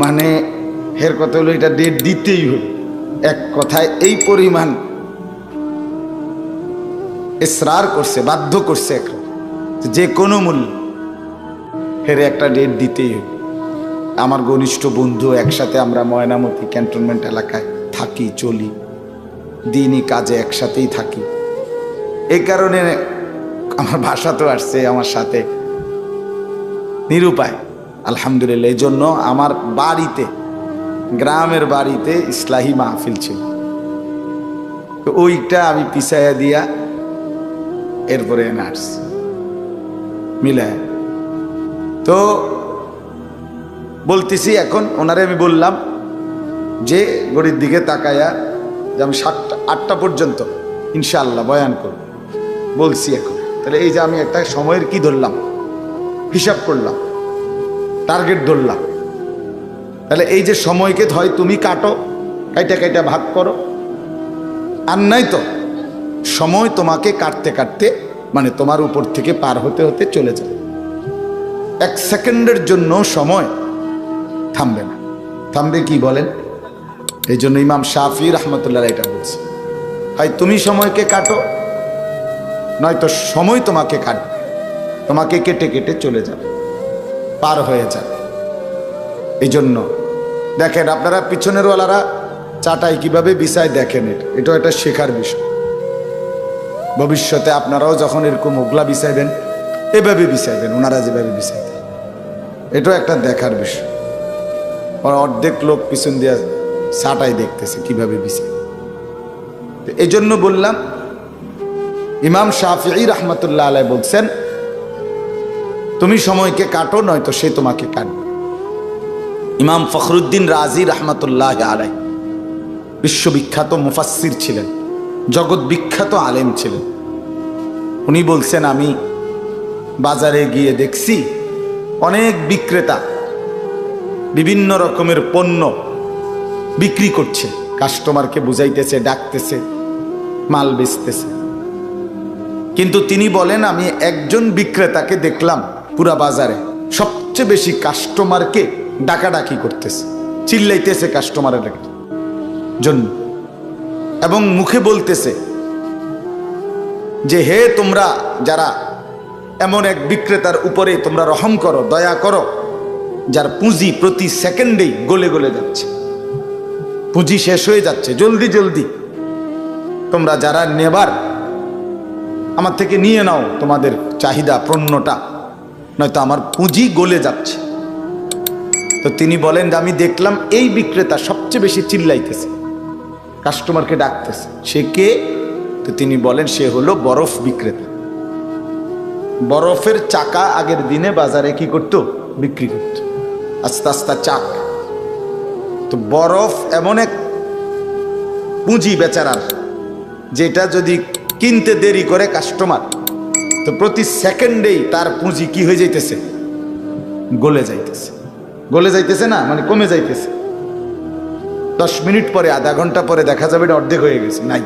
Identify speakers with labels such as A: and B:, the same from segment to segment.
A: মানে এর কথা হলো এটা ডেট দিতেই হবে। এক কথায় এই পরিমাণ ইসরার করছে, বাধ্য করছে এখন যে কোনো মূল্য হেরে একটা ডেট দিতেই হবে। আমার ঘনিষ্ঠ বন্ধু, একসাথে আমরা ময়নামতি ক্যান্টনমেন্ট এলাকায় থাকি, চলি, দিনই কাজে একসাথেই থাকি। এই কারণে আমার ভাষা তো আসছে আমার সাথে, নিরুপায় আলহামদুলিল্লাহ। এই জন্য আমার বাড়িতে, গ্রামের বাড়িতে ইসলাহি মাহফিল ছিল, তো ওইটা আমি পিছাইয়া দিয়া এরপরে নার্স মিলায়। তো বলতেছি এখন ওনারে আমি বললাম যে গড়ির দিকে তাকায়া যে আমি 7টা-8টা পর্যন্ত ইনশাআল্লাহ বয়ান করব বলছি। এখন তাহলে এই যে আমি একটা সময়ের কি ধরলাম, হিসাব করলাম, টার্গেট ধরলাম, তাহলে এই যে সময়কে হয় তুমি কাটো, কাইটা কাইটা ভাগ করো, আর নাই তো সময় তোমাকে কাটতে কাটতে মানে তোমার উপর থেকে পার হতে হতে চলে যাবে। 1 সেকেন্ডের জন্য সময় থামবে না। থামবে কি বলেন? এই জন্য ইমাম শাফি রহমতুল্লাহ এটা বলছে, হয় তুমি সময়কে কাটো, নয়তো সময় তোমাকে কাটবে, তোমাকে কেটে কেটে চলে যাবে, পার হয়ে যাবে। এই জন্য দেখেন আপনারা পিছনের ওয়ালারা চাটাই কিভাবে বিছায় দেখেন, এটাও একটা শেখার বিষয়। ভবিষ্যতে আপনারাও যখন এরকম ওগলা বিছাইবেন এভাবে বিছাইবেন, ওনারা যেভাবে বিছাইবেন, এটাও একটা দেখার বিষয়। অর্ধেক লোক পিছন দিয়ে চাটাই দেখতেছে কিভাবে বিছাই। এই জন্য বললাম ইমাম শাফিঈ রহমতুল্লাহ আলাই বলছেন তুমি সময়কে কাটো, নয়তো সে তোমাকে কাটবে। ইমাম ফখরুদ্দিন রাজি রহমতুল্লাহ আলাই বিশ্ববিখ্যাত মুফাসসির ছিলেন, জগৎ বিখ্যাত আলেম ছিলেন। উনি বলছেন আমি বাজারে গিয়ে দেখছি অনেক বিক্রেতা বিভিন্ন রকমের পণ্য বিক্রি করছে, কাস্টমারকে বুঝাইতেছে, ডাকতেছে, মাল বেচতেছে। কিন্তু তিনি বলেন আমি একজন বিক্রেতাকে দেখলাম পুরা বাজারে সবচেয়ে বেশি কাস্টমারকে ডাকাডাকি করতেছে, চিল্লাইতেছে কাস্টমারের জন্য, এবং মুখে বলতেছে যে হে তোমরা যারা এমন এক বিক্রেতার উপরে তোমরা রহম করো, দয়া করো, যার পুঁজি প্রতি সেকেন্ডেই গলে গলে যাচ্ছে, পুঁজি শেষ হয়ে যাচ্ছে, জলদি জলদি তোমরা যারা নেবার আমার থেকে নিয়ে নাও তোমাদের চাহিদা পণ্যটা, নয়তো আমার পুঁজি গলে যাচ্ছে। তো তিনি বলেন যে আমি দেখলাম এই বিক্রেতা সবচেয়ে বেশি চিল্লাইতেছে, কাস্টমারকে ডাকতেছে। সে কে? তো তিনি বলেন সে হলো বরফ বিক্রেতা। বরফের চাকা আগের দিনে বাজারে কি করত? বিক্রি করত, আস্তে আস্তে চাক। তো বরফ এমন এক পুঁজি বেচারার, যেটা যদি কিনতে দেরি করে কাস্টমার, তো প্রতি সেকেন্ডেই তার পুঁজি কি হয়ে যাইতেছে? গলে যাইতেছে। গলে যাইতেছে না মানে কমে যাইতেছে। 10 মিনিট পরে, আধা ঘন্টা পরে দেখা যাবে এটা অর্ধেক হয়ে গেছে, নাই।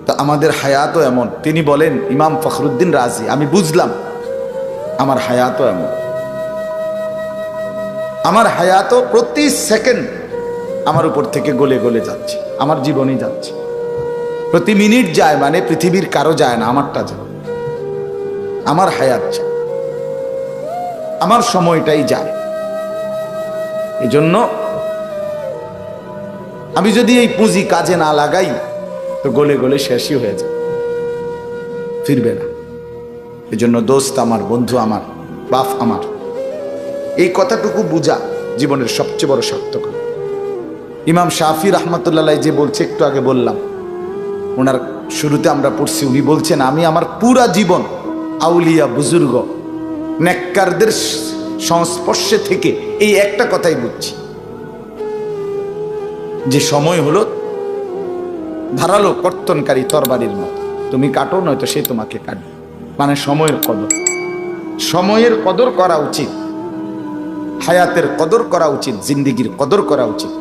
A: তো আমাদের হায়াতও এমন। তিনি বলেন ইমাম ফখরুদ্দিন রাজি, আমি বুঝলাম আমার হায়াতও এমন। আমার হায়াতও প্রতি সেকেন্ড আমার উপর থেকে গলে গলে যাচ্ছে, আমার জীবনই যাচ্ছে। প্রতি মিনিট যায় মানে পৃথিবীর কারো যায় না, আমারটা যায়, আমার হায়াত যায়, আমার সময়টাই যায়। এই জন্য আমি যদি এই পুঁজি কাজে না লাগাই তো গলে গলে শেষই হয়ে যায়, ফিরবে না। এই জন্য দোস্ত আমার, বন্ধু আমার, বাপ আমার, এই কথাটুকু বুঝা জীবনের সবচেয়ে বড় সার্থক। ইমাম শাফি রহমতুল্লাহ যে বলছে, একটু আগে বললাম, ওনার শুরুতে আমরা পড়ছি, উনি বলছেন আমি আমার পুরা জীবন আউলিয়া, বুজুর্গ, নেককারদের সংস্পর্শে থেকে এই একটা কথাই বুঝছি যে সময় হলো ধারালো কর্তনকারী তরবারির মতো, তুমি কাটো নয়তো সে তোমাকে কাটবে। মানে সময়ের কদর, সময়ের কদর করা উচিত, হায়াতের কদর করা উচিত, জিন্দিগির কদর করা উচিত।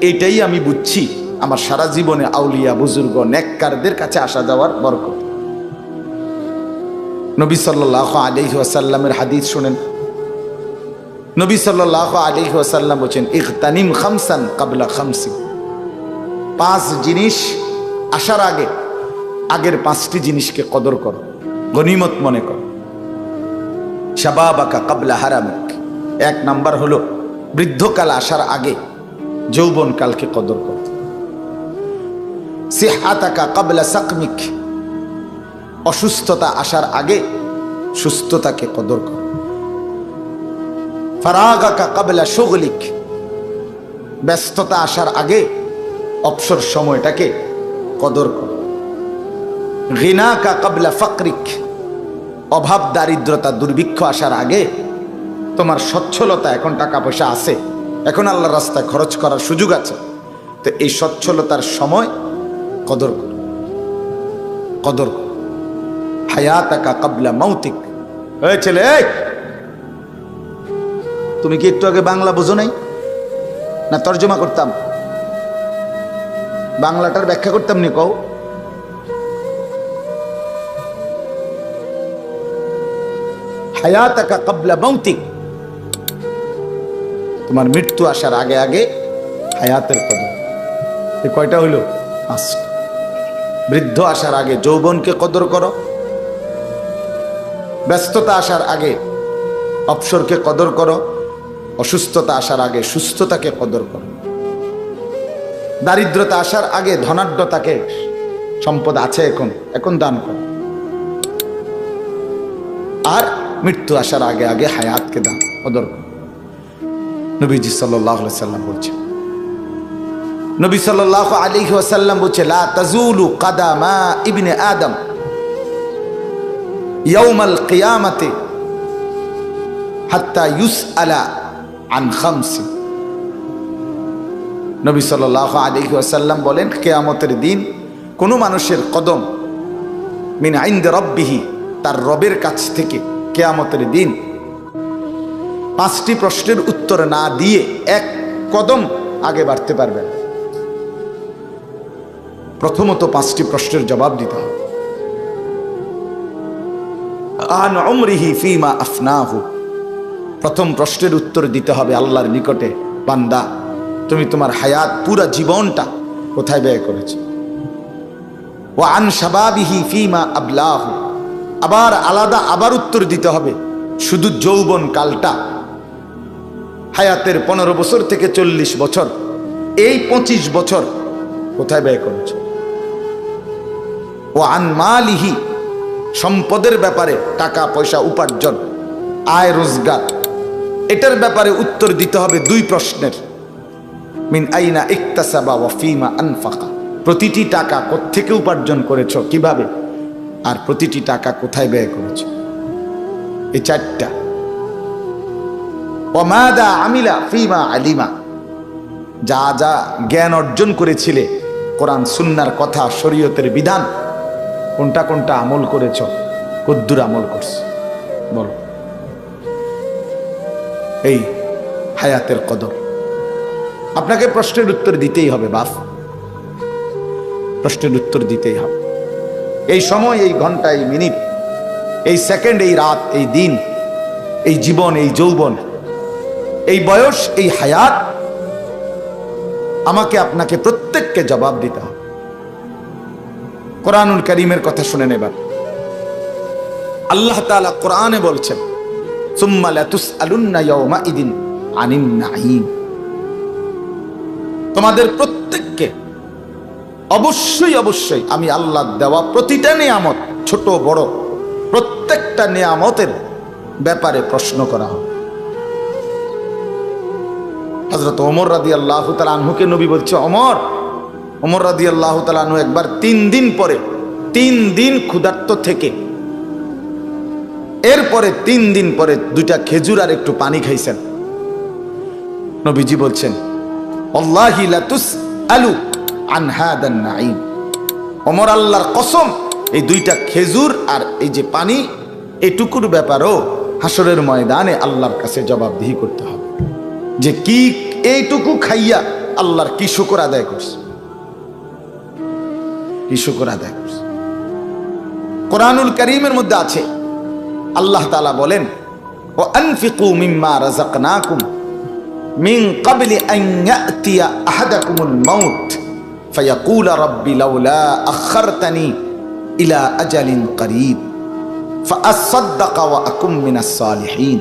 A: এইটাই আমি বুঝছি আমার সারা জীবনে আউলিয়া, বুজুর্গ, নেককারদের কাছে আসা যাওয়ার বরকত। নবী সাল্লাল্লাহু আলাইহি ওয়াসাল্লামের হাদিস শুনেন, নবী সাল্লাল্লাহু আলাইহি ওয়াসাল্লাম বলেন ইগতানিম খামসান ক্বাবলা খামসিন, 5 জিনিস আসার আগে আগের 5টি জিনিসকে কদর করো, গনিমত মনে করো। শাবাবাকা ক্বাবলা হারামিক, 1 নাম্বার হলো বৃদ্ধকাল আসার আগে যৌবনকালকে কদর করো। সিহাতাকা ক্বাবলা সাকমিক, অসুস্থতা আসার আগে সুস্থতাকে কদর করো। ফারাগাকা ক্বাবলা শুগলিক, ব্যস্ততা আসার আগে অবসর সময়টাকে কদর করো। গিনাকা ক্বাবলা ফাকরিক, অভাব দারিদ্রতা দুর্ভিক্ষ আসার আগে তোমার সচ্ছলতা, এখন টাকা পয়সা আছে, এখন আল্লাহর রাস্তায় খরচ করার সুযোগ আছে, তো এই সচ্ছলতার সময় কদর করো, কদর করো। হায়াতাকা ক্বাবলা মাউতিক, এই ছেলে, এই তুমি কি একটু আগে বাংলা বুঝো নাই না? তর্জমা করতাম, বাংলাটার ব্যাখ্যা করতাম নি? কও হায়াতাকা ক্বাবলা মাউতিক, তোমার মৃত্যু আসার আগে আগে হায়াতের কদর। এই কয়টা হইল? 5টা। বৃদ্ধ আসার আগে যৌবনকে কদর করো, ব্যস্ততা আসার আগে অবসরকে কদর করো, অসুস্থতা আসার আগে সুস্থতাকে কদর করো, দারিদ্রতা আসার আগে ধনাঢ্যতাকে, সম্পদ আছে এখন এখন দান করো, আর মৃত্যু আসার আগে আগে হায়াতকে দান কদর করো। নবীজি সাল্লাল্লাহু আলাইহি ওয়াসাল্লাম বলছেন, নবী সাল্লাল্লাহু আলাইহি ওয়াসাল্লাম বলছে, লা তাজুলু কাদামা ইবনে আদম ইয়াউমাল কিয়ামাতি হাত্তা ইউসআলা আন খামসি। নবী সাল্লাল্লাহু আলাইহি ওয়াসাল্লাম বলেন, কিয়ামতের দিন কোন মানুষের কদম মিন ইনদি রাব্বিহি, তার রবের কাছ থেকে কিয়ামতের দিন 5টি প্রশ্নের উত্তর না দিয়ে 1 কদম আগে বাড়তে পারবে না। প্রথমত 5টি প্রশ্নের জবাব দিতে হবে। আন উমরিহি ফিমা আফনাহু, প্রথম প্রশ্নের উত্তর দিতে হবে আল্লাহর নিকটে, বান্দা তুমি তোমার হায়াত পুরা জীবনটা কোথায় ব্যয় করেছো। ওয়া আন শাবাবিহি ফিমা আবলাহু, আবার আলাদা আবার উত্তর দিতে হবে শুধু যৌবন কালটা, হায়াতের 15 বছর থেকে 40 বছর, এই 25 বছর কোথায় ব্যয় করেছো। ও আন মালিহি, সম্পদের ব্যাপারে, টাকা পয়সা উপার্জন, আয় রোজগার, এটার ব্যাপারে উত্তর দিতে হবে 2 প্রশ্নের। মিন আইনা ইকতাসাবা ওয়া ফিমা আনফাকা, প্রতিটি টাকা কোত্থেকে উপার্জন করেছো, কিভাবে, আর প্রতিটি টাকা কোথায় ব্যয় করেছো। এই 4টা। ওয়া মাদা আমিলা ফিমা আলিমা, যা যা জ্ঞান অর্জন করেছিলে, কোরআন সুন্নাহর কথা, শরীয়তের বিধান, কোনটা কোনটা আমল করেছো, কদ্দুর আমল করছো, বলো। এই হায়াতের কদর। আপনাকে প্রশ্নের উত্তর দিতেই হবে বাপ, প্রশ্নের উত্তর দিতেই হবে। এই সময়, এই ঘন্টা, এই মিনিট, এই সেকেন্ড, এই রাত, এই দিন, এই জীবন, এই যৌবন, এই বয়স, এই হায়াত, আমাকে আপনাকে প্রত্যেককে জবাব দিতে হবে। কোরআনুল কারীমের কথা শুনে নেবার, আল্লাহ তাআলা কোরআনে বলছেন, সুম্মা লাতুসআলুন্না ইয়াওমাইদিন আনিন নাঈম, তোমাদের প্রত্যেককে অবশ্যই অবশ্যই আমি আল্লাহ দেওয়া প্রতিটা নিয়ামত, ছোট বড় প্রত্যেকটা নিয়ামতের ব্যাপারে প্রশ্ন করা হবে। হযরত ওমর রাদিয়াল্লাহু তাআলা আনহুকে নবী বলছে, ওমর রাদিয়াল্লাহু তাআলা আনহু একবার 3 দিন পরে, 3 দিন ক্ষুধার্ত থেকে, এরপরে 3 দিন পরে 2টা খেজুর আর একটু পানি খাইছেন। নবীজি বলছেন, আল্লাহি লা তুসআলু আন হাদান নাঈম, ওমর আল্লাহর কসম, এই 2টা খেজুর আর এই যে পানি, এটুকুর ব্যাপারও হাসরের ময়দানে আল্লাহর কাছে জবাবদিহি করতে হবে, যে কি এইটুকু খাইয়া আল্লাহর কি শুকর আদায় করছে, কি শুকর আদায় করছে। কোরআনুল কারীমের মধ্যে আছে, আল্লাহ তাআলা বলেন, ওয়া আনফিকু মিম্মা রাযাকনাকুম মিন ক্বাবলি আন ইয়াতিয়া আহাদাকুমুল মাউত ফায়াকুলা রাব্বি লাউলা আখারতানি ইলা আজালিন করিব ফাআসাদদাকা ওয়া আকুম মিনাস সালিহিন।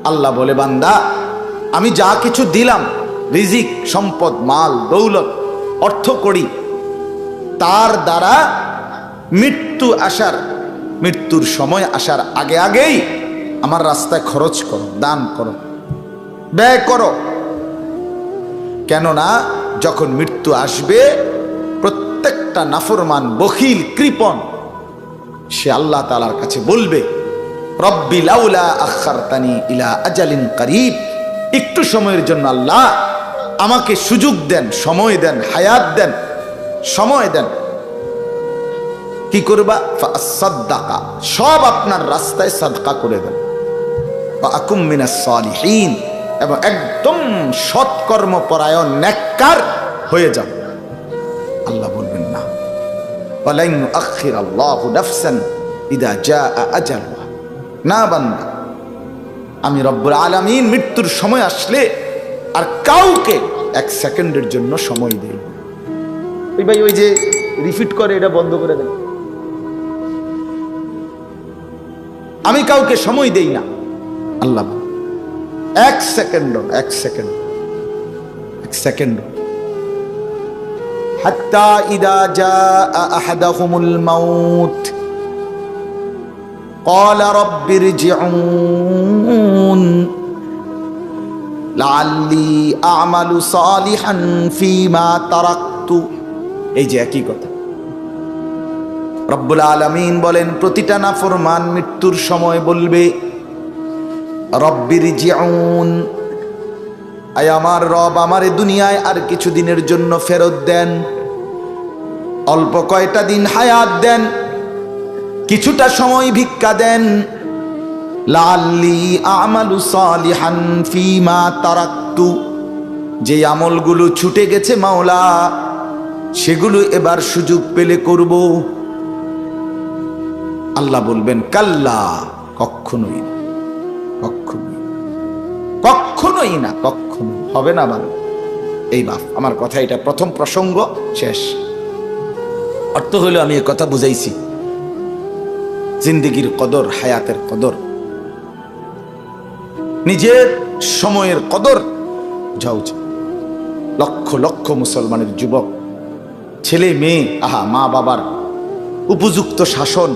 A: আল্লাহ বলে, বান্দা আমি যা কিছু দিলাম, রিজিক, সম্পদ, মাল, দৌলত, অর্থ করি, তার দ্বারা মৃত্যুর সময় আসার আগে আগেই আমার রাস্তায় খরচ করো, দান করো, ব্যয় করো। কেননা যখন মৃত্যু আসবে, প্রত্যেকটা নাফরমান, বখিল, কৃপণ সে আল্লাহ তাআলার কাছে বলবে, রব্বি লাউলা আখারতানি ইলা আজালিন করিব, একটু সময়ের জন্য আল্লাহ আমাকে সুযোগ দেন, সময় দেন, হায়াত দেন, সময় দেন। কি করবা? ফাসাদদাকা, সব আপনার রাস্তায় সাদকা করে দেন, ওয়া আকুম মিনাস সালিহিন, এবং একদম সৎকর্মপরায়ণ, নেককার হয়ে যাও। আল্লাহ বলবেন না, ওয়ালা ইউআখিরাল্লাহু নাফসান ইযা জাআ আজালুহা, না বান্দা, আমি রব্বুল আলামিন মৃত্যুর সময় আসলে আর কাউকে এক সেকেন্ডের জন্য সময় দেই। ওই ভাই ওই যে রিপিট করে, এটা বন্ধ করে দেন। আমি কাউকে সময় দেই না, আল্লাহ এক সেকেন্ড হাত্তা ইদা জাআ আহাদাহুমুল মাউত ক্বালা রাব্বিরজিউন লাআল্লি আ'মালু সালিহান ফীমা তারাকতু। এই যে একই কথা রব্বুল আলামিন বলেন, প্রতিটা নাফরমান মৃত্যুর সময় বলবে, রব্বিরজিউন, আয় আমার রব, আমারে দুনিয়ায় আর কিছু দিনের জন্য ফেরত দেন, অল্প কয়টা দিন হায়াত দেন, কিছুটা সময় ভিক্ষা দেন, লাআল্লি আ'মালু সালিহান ফীমা তারাকতু, যে আমলগুলো ছুটে গেছে মাওলা, সেগুলো এবার সুযোগ পেলে করব। আল্লাহ বলবেন, কাল্লা, কখনোই না, কখনোই না, কখনো হবে না। মানে এই বাপ আমার কথা, এটা প্রথম প্রসঙ্গ, শেষ। অর্থ হলো আমি এই কথা বুঝাইছি, জিন্দেগির কদর, হায়াতের কদর, নিজের সময়ের কদর যাও। লক্ষ লক্ষ মুসলমানের যুবক, ছেলে মেয়ে, মা বাবার উপযুক্ত শাসন,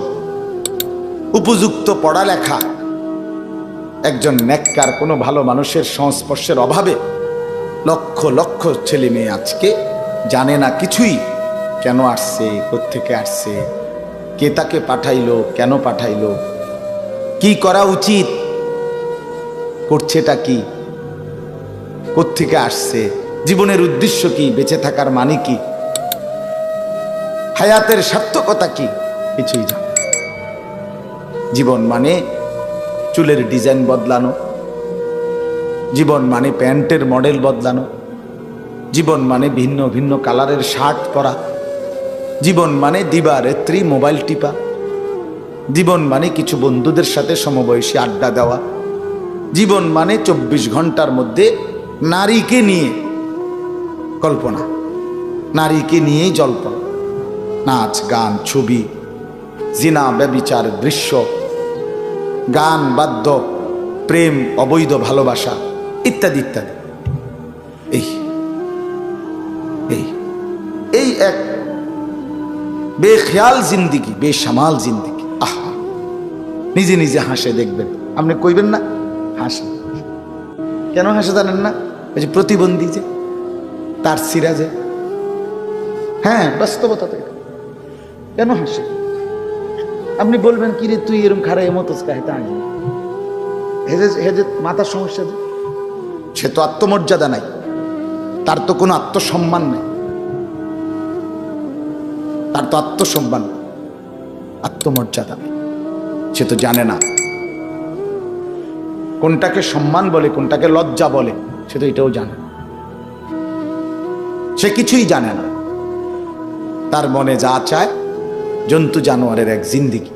A: উপযুক্ত পড়ালেখা, একজন নেককার কোনো ভালো মানুষের সংস্পর্শের অভাবে লক্ষ লক্ষ ছেলে মেয়ে আজকে জানে না কিছুই, কেন আসছে, কোত্থেকে আসছে, কে তাকে পাঠাইলো, কেন পাঠাইলো, কি করা উচিত, করছেটা কি, কোত্থেকে আসছে, জীবনের উদ্দেশ্য কি, বেঁচে থাকার মানে কি, হায়াতের সার্থকতা কি, কিছুই জানে। জীবন মানে চুলের ডিজাইন বদলানো, জীবন মানে প্যান্টের মডেল বদলানো, জীবন মানে ভিন্ন ভিন্ন কালারের শার্ট পরা, জীবন মানে দিবারাত্রি মোবাইল টিপা, জীবন মানে কিছু বন্ধুদের সাথে সমবয়সী আড্ডা দেওয়া, জীবন মানে 24 ঘন্টার মধ্যে নারীকে নিয়ে কল্পনা, নারীকে নিয়েই জল্পনা, নাচ, গান, ছবি, জিনা, ব্যভিচার, দৃশ্য, গান, বাদ্য, প্রেম, অবৈধ ভালোবাসা, ইত্যাদি ইত্যাদি। এই এক বেখেয়াল জিন্দিগি, বেসামাল জিন্দিগি। আহা, নিজে নিজে হাসে দেখবেন, আপনি কইবেন না হাসে। কেন হাসে জানেন না? ওই যে প্রতিবন্ধী, যে তার সিরাজে, হ্যাঁ বাস্তবতা তো এটা। কেন হাসে? আপনি বলবেন, কি রে তুই এরকম খারাপ এমতস কাহে, তা হেজে মাথার সমস্যা, যে সে তো আত্মমর্যাদা নাই, তার তো কোনো আত্মসম্মান নাই, তার তো আত্মসম্মান, আত্মমর্যাদা নেই, সে তো জানে না কোনটাকে সম্মান বলে, কোনটাকে লজ্জা বলে, সে তো এটাও জানে না, সে কিছুই জানে না। তার মনে যা চায়, জন্তু জানোয়ারের এক জিন্দিগি।